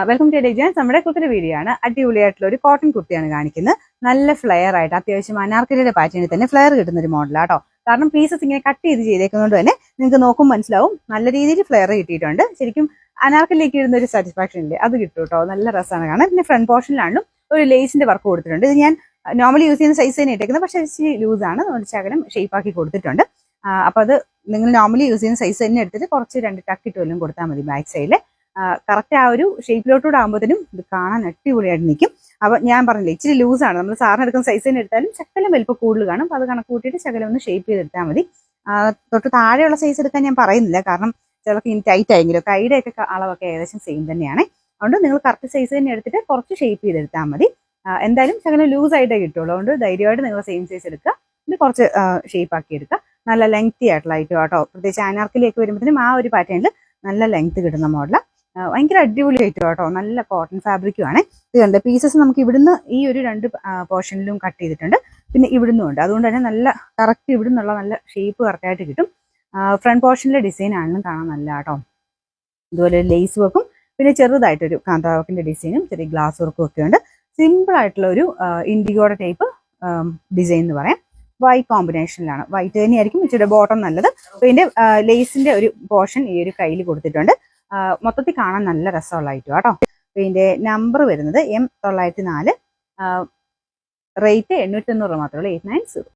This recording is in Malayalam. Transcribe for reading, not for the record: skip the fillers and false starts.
Welcome to ഡിജൈൻസ്. നമ്മുടെ കുർത്തിയുടെ വീഡിയോ ആണ്. അടിപൊളിയായിട്ടുള്ള ഒരു കോട്ടൺ കുർത്തിയാണ് കാണിക്കുന്നത്. നല്ല ഫ്ലെയർ ആയിട്ട് അത്യാവശ്യം അനാർക്കലിയുടെ പാറ്റേണിൽ തന്നെ ഫ്ലെയർ കിട്ടുന്ന ഒരു മോഡലാട്ടോ. കാരണം പീസസ് ഇങ്ങനെ കട്ട് ചെയ്ത് ചെയ്തേക്കുന്നതുകൊണ്ട് തന്നെ നിങ്ങൾക്ക് നോക്കും മനസ്സിലാവും നല്ല രീതിയിൽ ഫ്ലെയർ കിട്ടിയിട്ടുണ്ട്. ശരിക്കും അനാർക്കലിലേക്ക് ഇടുന്ന ഒരു സാറ്റിസ്ഫാക്ഷൻ ഇല്ലേ, അത് കിട്ടും കേട്ടോ. നല്ല രസമാണ് കാണാൻ. പിന്നെ ഫ്രണ്ട് പോർഷനിലാണെങ്കിലും ഒരു ലേസിന്റെ വർക്ക് കൊടുത്തിട്ടുണ്ട്. ഇത് ഞാൻ നോർമലി യൂസ് ചെയ്യുന്ന സൈസ് തന്നെ ഇട്ടേക്കുന്നത്, പക്ഷേ ഇച്ചിരി ലൂസാണ്. നമ്മൾ ശകലം ഷേപ്പ് ആക്കി കൊടുത്തിട്ടുണ്ട്. അപ്പോൾ അത് നിങ്ങൾ നോർമലി യൂസ് ചെയ്യുന്ന സൈസ് തന്നെ എടുത്തിട്ട് കുറച്ച് 2 ടക്കിട്ട് വല്ലതും കൊടുത്താൽ മതി. ബാക്ക് സൈഡിൽ കറക്റ്റ് ആ ഒരു ഷേപ്പിലോട്ടൂടെ ആകുമ്പോഴത്തേനും ഇത് കാണാൻ അടിപൊളിയായിട്ട് നിൽക്കും. അപ്പോൾ ഞാൻ പറഞ്ഞില്ലേ, ഇച്ചിരി ലൂസാണ്. നമ്മൾ സാറിന് എടുക്കുന്ന സൈസ് തന്നെ എടുത്താലും ശകലം വലിപ്പം കൂടുതൽ കാണും. അപ്പോൾ അത് കണക്ക് കൂട്ടിയിട്ട് ശകലം ഒന്ന് ഷേപ്പ് ചെയ്തെടുത്താൽ മതി. തൊട്ട് താഴെയുള്ള സൈസ് എടുക്കാൻ ഞാൻ പറയുന്നില്ല, കാരണം ചിലർക്ക് ഇനി ടൈറ്റ് ആയെങ്കിലും കൈയുടെ ഒക്കെ അളവൊക്കെ ഏകദേശം സെയിം തന്നെയാണ്. അതുകൊണ്ട് നിങ്ങൾ കറക്റ്റ് സൈസ് തന്നെ എടുത്തിട്ട് കുറച്ച് ഷേപ്പ് ചെയ്തെടുത്താൽ മതി. എന്തായാലും ശകലം ലൂസായിട്ടേ കിട്ടുള്ളൂ. അതുകൊണ്ട് ധൈര്യമായിട്ട് നിങ്ങൾ സെയിം സൈസ് എടുക്കുക, ഇത് കുറച്ച് ഷേപ്പ് ആക്കി എടുക്കുക. നല്ല ലെങ്തി ആയിട്ടുള്ള ഐറ്റം കേട്ടോ. പ്രത്യേകിച്ച് അനാർക്കലിയൊക്കെ വരുമ്പോഴത്തേനും ആ ഒരു പാറ്റേണിൽ നല്ല ലെങ്ത് കിട്ടുന്ന മോഡലാണ്. ഭയങ്കര അടിപൊളി ആയിട്ട് കേട്ടോ. നല്ല കോട്ടൺ ഫാബ്രിക്കും ആണ്. ഇത് കണ്ട പീസസ് നമുക്ക് ഇവിടുന്ന് ഈ ഒരു 2 പോർഷനിലും കട്ട് ചെയ്തിട്ടുണ്ട്, പിന്നെ ഇവിടുന്നും ഉണ്ട്. അതുകൊണ്ട് തന്നെ നല്ല കറക്റ്റ് ഇവിടുന്നുള്ള നല്ല ഷേപ്പ് കറക്റ്റായിട്ട് കിട്ടും. ഫ്രണ്ട് പോർഷനിലെ ഡിസൈൻ ആണെന്നും കാണാൻ നല്ല കേട്ടോ. ഇതുപോലെ ലേസ് വർക്കും പിന്നെ ചെറുതായിട്ടൊരു കാന്താ വർക്കിന്റെ ഡിസൈനും ചെറിയ ഗ്ലാസ് വർക്കും ഒക്കെ ഉണ്ട്. സിമ്പിൾ ആയിട്ടുള്ള ഒരു ഇൻഡിഗോയുടെ ടൈപ്പ് ഡിസൈൻ എന്ന് പറയാം. വൈറ്റ് കോമ്പിനേഷനിലാണ്. വൈറ്റ് തന്നെയായിരിക്കും ഇച്ചിരി ബോട്ടം നല്ലത്. അപ്പോൾ ഇതിന്റെ ലേസിന്റെ ഒരു പോർഷൻ ഈ ഒരു കയ്യിൽ കൊടുത്തിട്ടുണ്ട്. മൊത്തത്തിൽ കാണാൻ നല്ല രസമുള്ള ഐറ്റം കേട്ടോ. ഇതിന്റെ നമ്പർ വരുന്നത് M904, റേറ്റ് 890 മാത്രമേ ഉള്ളൂ, 890.